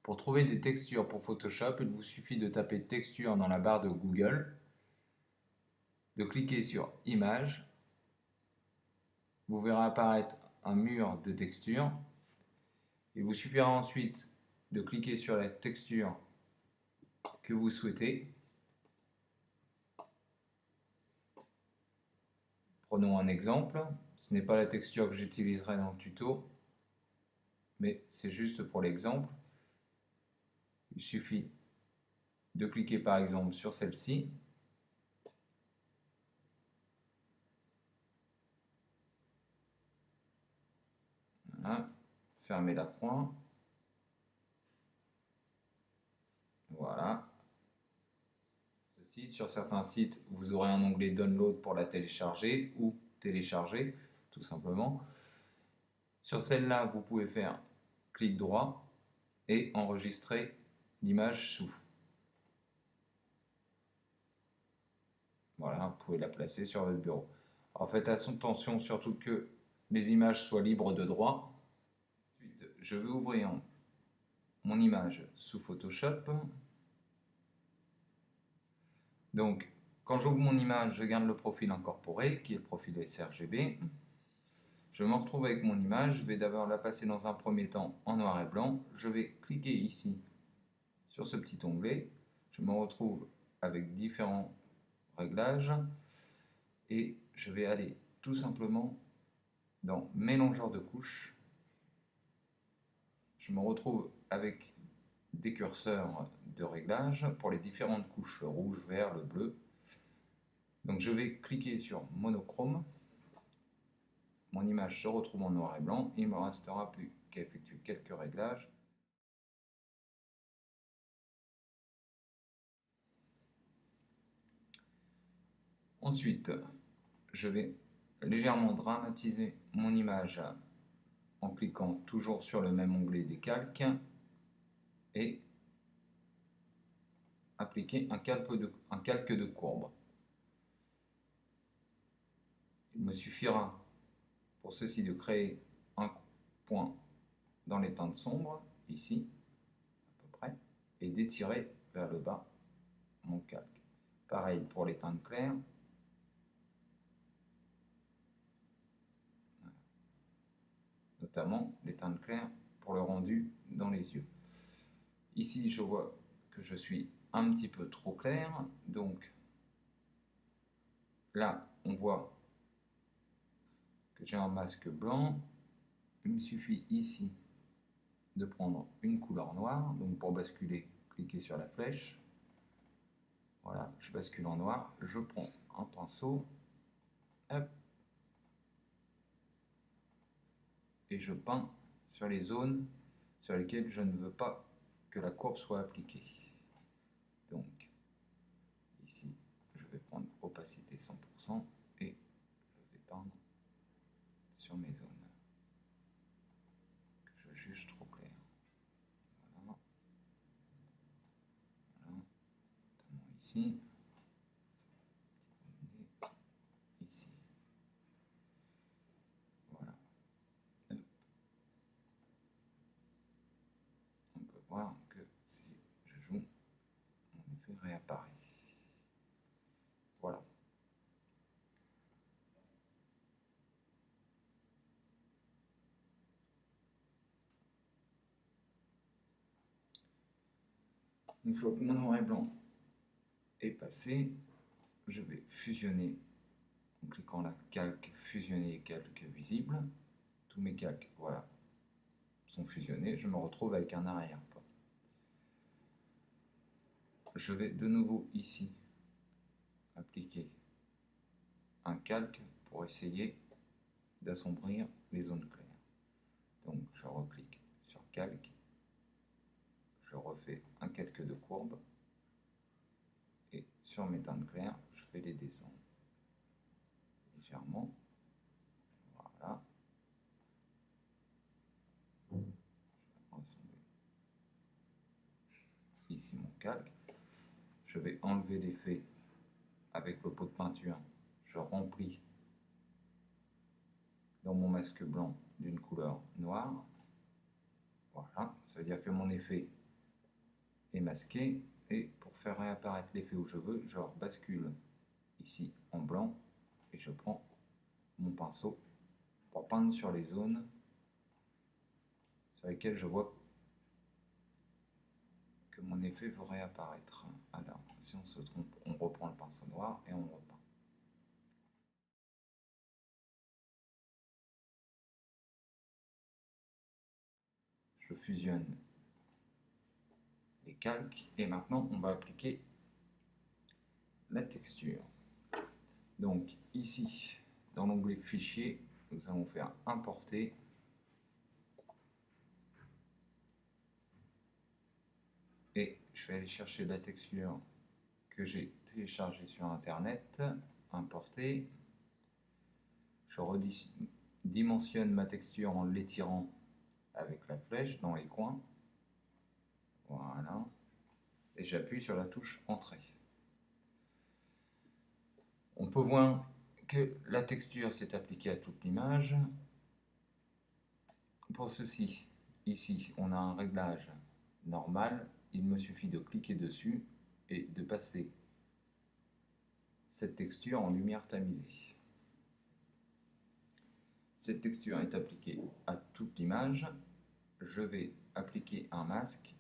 Pour trouver des textures pour Photoshop, il vous suffit de taper texture dans la barre de Google, de cliquer sur Images. Vous verrez apparaître un mur de textures. Il vous suffira ensuite de cliquer sur la texture que vous souhaitez. Prenons un exemple. Ce n'est pas la texture que j'utiliserai dans le tuto, mais c'est juste pour l'exemple. Il suffit de cliquer par exemple sur celle-ci. Voilà. Fermez la croix. Voilà. Sur certains sites, vous aurez un onglet Download pour la télécharger ou télécharger, tout simplement. Sur celle-là, vous pouvez faire clic droit et enregistrer l'image sous. Voilà, vous pouvez la placer sur votre bureau. Alors faites attention surtout que les images soient libres de droit. Ensuite, je vais ouvrir mon image sous Photoshop. Donc, quand j'ouvre mon image, je garde le profil incorporé, qui est le profil sRGB. Je me retrouve avec mon image. Je vais d'abord la passer dans un premier temps en noir et blanc. Je vais cliquer ici sur ce petit onglet. Je me retrouve avec différents réglages. Et je vais aller tout simplement dans Mélangeur de couches. Je me retrouve avec des curseurs de réglage pour les différentes couches, le rouge, vert, le bleu. Donc je vais cliquer sur monochrome. Mon image se retrouve en noir et blanc. Il ne me restera plus qu'à effectuer quelques réglages. Ensuite, je vais légèrement dramatiser mon image en cliquant toujours sur le même onglet des calques et appliquer un calque de courbe. Il me suffira pour ceci de créer un point dans les teintes sombres, ici, à peu près, et d'étirer vers le bas mon calque. Pareil pour les teintes claires. Notamment les teintes claires pour le rendu dans les yeux. Ici, je vois que je suis un petit peu trop clair, donc là, on voit que j'ai un masque blanc. Il me suffit ici de prendre une couleur noire. Donc pour basculer, cliquez sur la flèche. Voilà, je bascule en noir. Je prends un pinceau. Hop, et je peins sur les zones sur lesquelles je ne veux pas que la courbe soit appliquée. Donc ici, je vais prendre opacité 100% et je vais peindre sur mes zones que je juge trop claires. Voilà. Voilà. Notamment ici. Ici. Voilà. Hop. On peut voir que si je joue, mon effet réapparaît. Voilà. Une fois que mon noir et blanc est passé, je vais fusionner en cliquant là, calque, fusionner les calques visibles. Tous mes calques, voilà, sont fusionnés. Je me retrouve avec un arrière-plan. Je vais de nouveau ici appliquer un calque pour essayer d'assombrir les zones claires. Donc je reclique sur calque, je refais un calque de courbe et sur mes teintes claires, je fais les descendre légèrement. Voilà. Je vais rassembler ici mon calque. Je vais enlever l'effet avec le pot de peinture. Je remplis dans mon masque blanc d'une couleur noire. Voilà, ça veut dire que mon effet est masqué. Et pour faire réapparaître l'effet où je veux, je bascule ici en blanc et je prends mon pinceau pour peindre sur les zones sur lesquelles je vois que mon effet veut réapparaître. Alors, si on se trompe, on reprend le pinceau noir et on repeint. Je fusionne les calques et maintenant on va appliquer la texture. Donc ici, dans l'onglet fichier, nous allons faire importer et je vais aller chercher la texture que j'ai téléchargée sur internet, importer. Je redimensionne ma texture en l'étirant avec la flèche dans les coins. Voilà. Et j'appuie sur la touche entrée. On peut voir que la texture s'est appliquée à toute l'image. Pour ceci, ici, on a un réglage normal. Il me suffit de cliquer dessus et de passer cette texture en lumière tamisée. Cette texture est appliquée à toute l'image. Je vais appliquer un masque.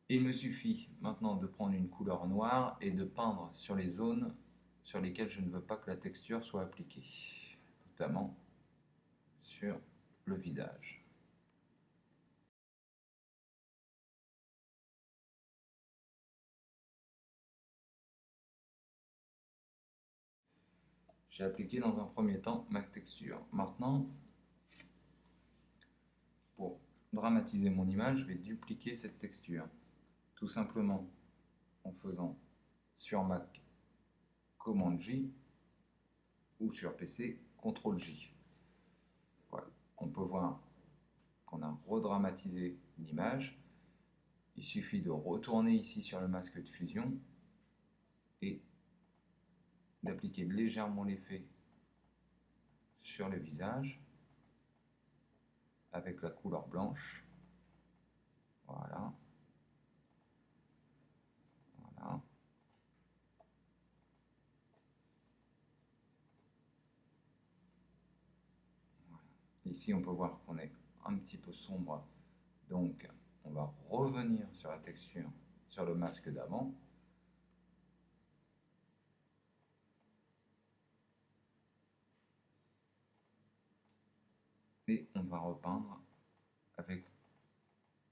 Il me suffit maintenant de prendre une couleur noire et de peindre sur les zones sur lesquelles je ne veux pas que la texture soit appliquée, notamment sur le visage. J'ai appliqué dans un premier temps ma texture. Maintenant, pour dramatiser mon image, je vais dupliquer cette texture. Tout simplement en faisant sur Mac Command J ou sur PC CTRL J. Voilà. On peut voir qu'on a redramatisé l'image. Il suffit de retourner ici sur le masque de fusion et d'appliquer légèrement l'effet sur le visage avec la couleur blanche. Voilà. Voilà. Ici, on peut voir qu'on est un petit peu sombre, donc on va revenir sur la texture, sur le masque d'avant. Et on va repeindre avec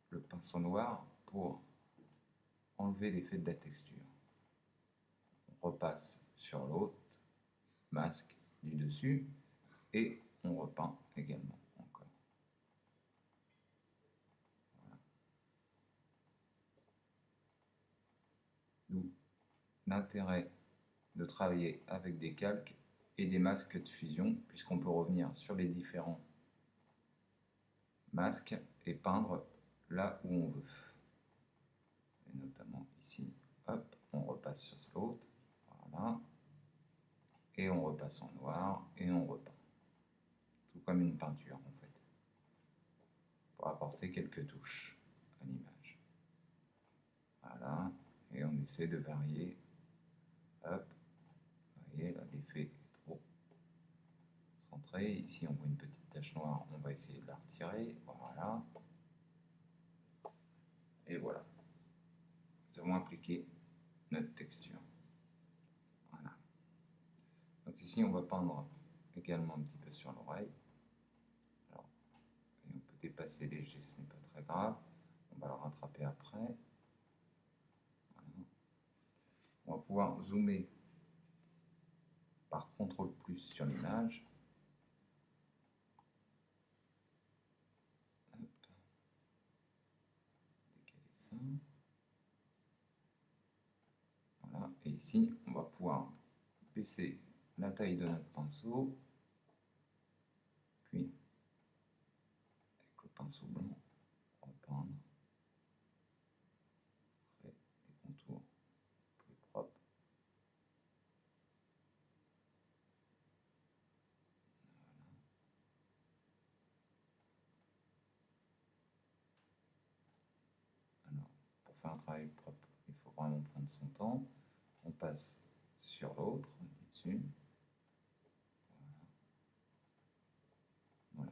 le pinceau noir pour enlever l'effet de la texture. On repasse sur l'autre masque du dessus et on repeint également encore. Voilà. D'où l'intérêt de travailler avec des calques et des masques de fusion, puisqu'on peut revenir sur les différents masques et peindre là où on veut. Et notamment ici, hop, on repasse sur l'autre, voilà, et on repasse en noir et on repeint. Tout comme une peinture en fait, pour apporter quelques touches à l'image. Voilà, et on essaie de varier. Hop, vous voyez, là l'effet est trop centré. Ici on voit une petite tache noire, on va essayer de la retirer. Voilà. Et voilà. Nous avons appliqué notre texture. Voilà. Donc ici on va peindre également un petit peu sur l'oreille. Alors, et on peut dépasser léger, ce n'est pas très grave. On va le rattraper après. Voilà. On va pouvoir zoomer par CTRL plus sur l'image. Décaler ça. Voilà. Et ici, on va pouvoir baisser la taille de notre pinceau. Puis, avec le pinceau blanc, repeindre. Créer des contours plus propres. fait un travail propre, il faut vraiment prendre son temps. On passe sur l'autre, dessus. Voilà.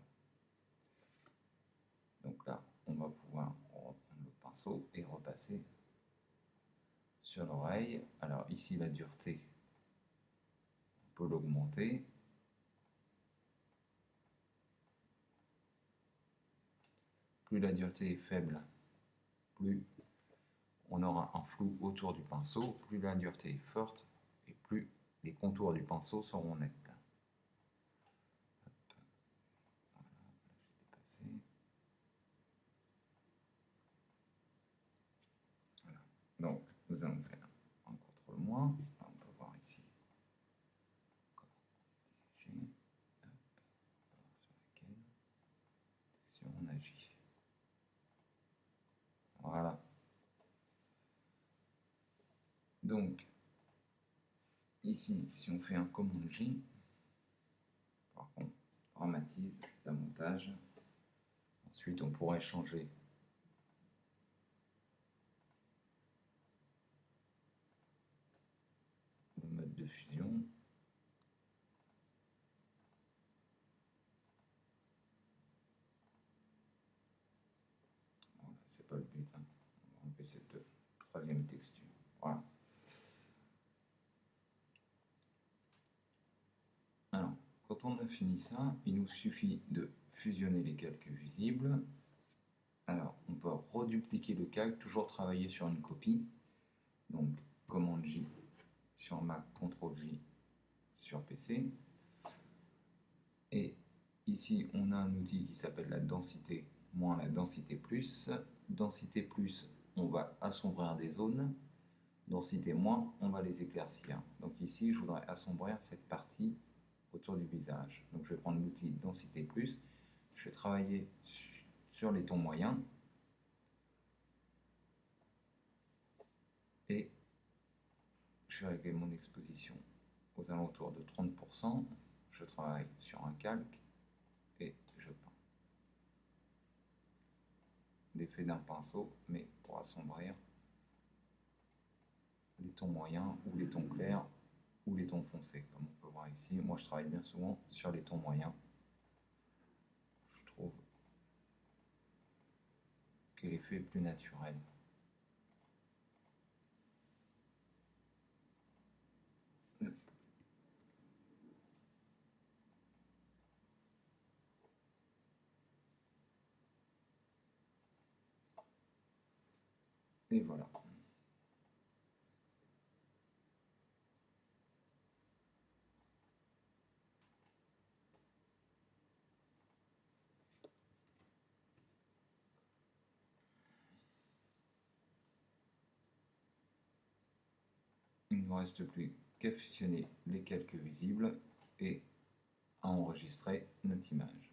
Donc là, on va pouvoir reprendre le pinceau et repasser sur l'oreille. Alors ici, la dureté, on peut l'augmenter. Plus la dureté est faible, plus on aura un flou autour du pinceau. Plus la dureté est forte, et plus les contours du pinceau seront nets. Voilà. Donc, nous allons faire un contrôle moins. On peut voir ici. Sur laquelle on agit. Voilà. Donc, ici, si on fait un commande J, par contre, dramatise davantage. Ensuite, on pourrait changer le mode de fusion. Voilà, c'est pas le but. Hein. On va enlever cette troisième texture. Voilà. Alors, quand on a fini ça, il nous suffit de fusionner les calques visibles. Alors, on peut redupliquer le calque, toujours travailler sur une copie. Donc, commande J sur Mac, CTRL J sur PC. Et ici, on a un outil qui s'appelle la densité moins la densité plus. Densité plus, on va assombrir des zones. Densité moins, on va les éclaircir. Donc ici, je voudrais assombrir cette partie autour du visage. Donc je vais prendre l'outil densité plus. Je vais travailler sur les tons moyens. Et je vais régler mon exposition aux alentours de 30%. Je travaille sur un calque et je peins. L'effet d'un pinceau, mais pour assombrir les tons moyens ou les tons clairs ou les tons foncés, comme on peut voir ici. Moi, je travaille bien souvent sur les tons moyens. Je trouve que l'effet est plus naturel. Et voilà. Il ne nous reste plus qu'à fusionner les calques visibles et à enregistrer notre image.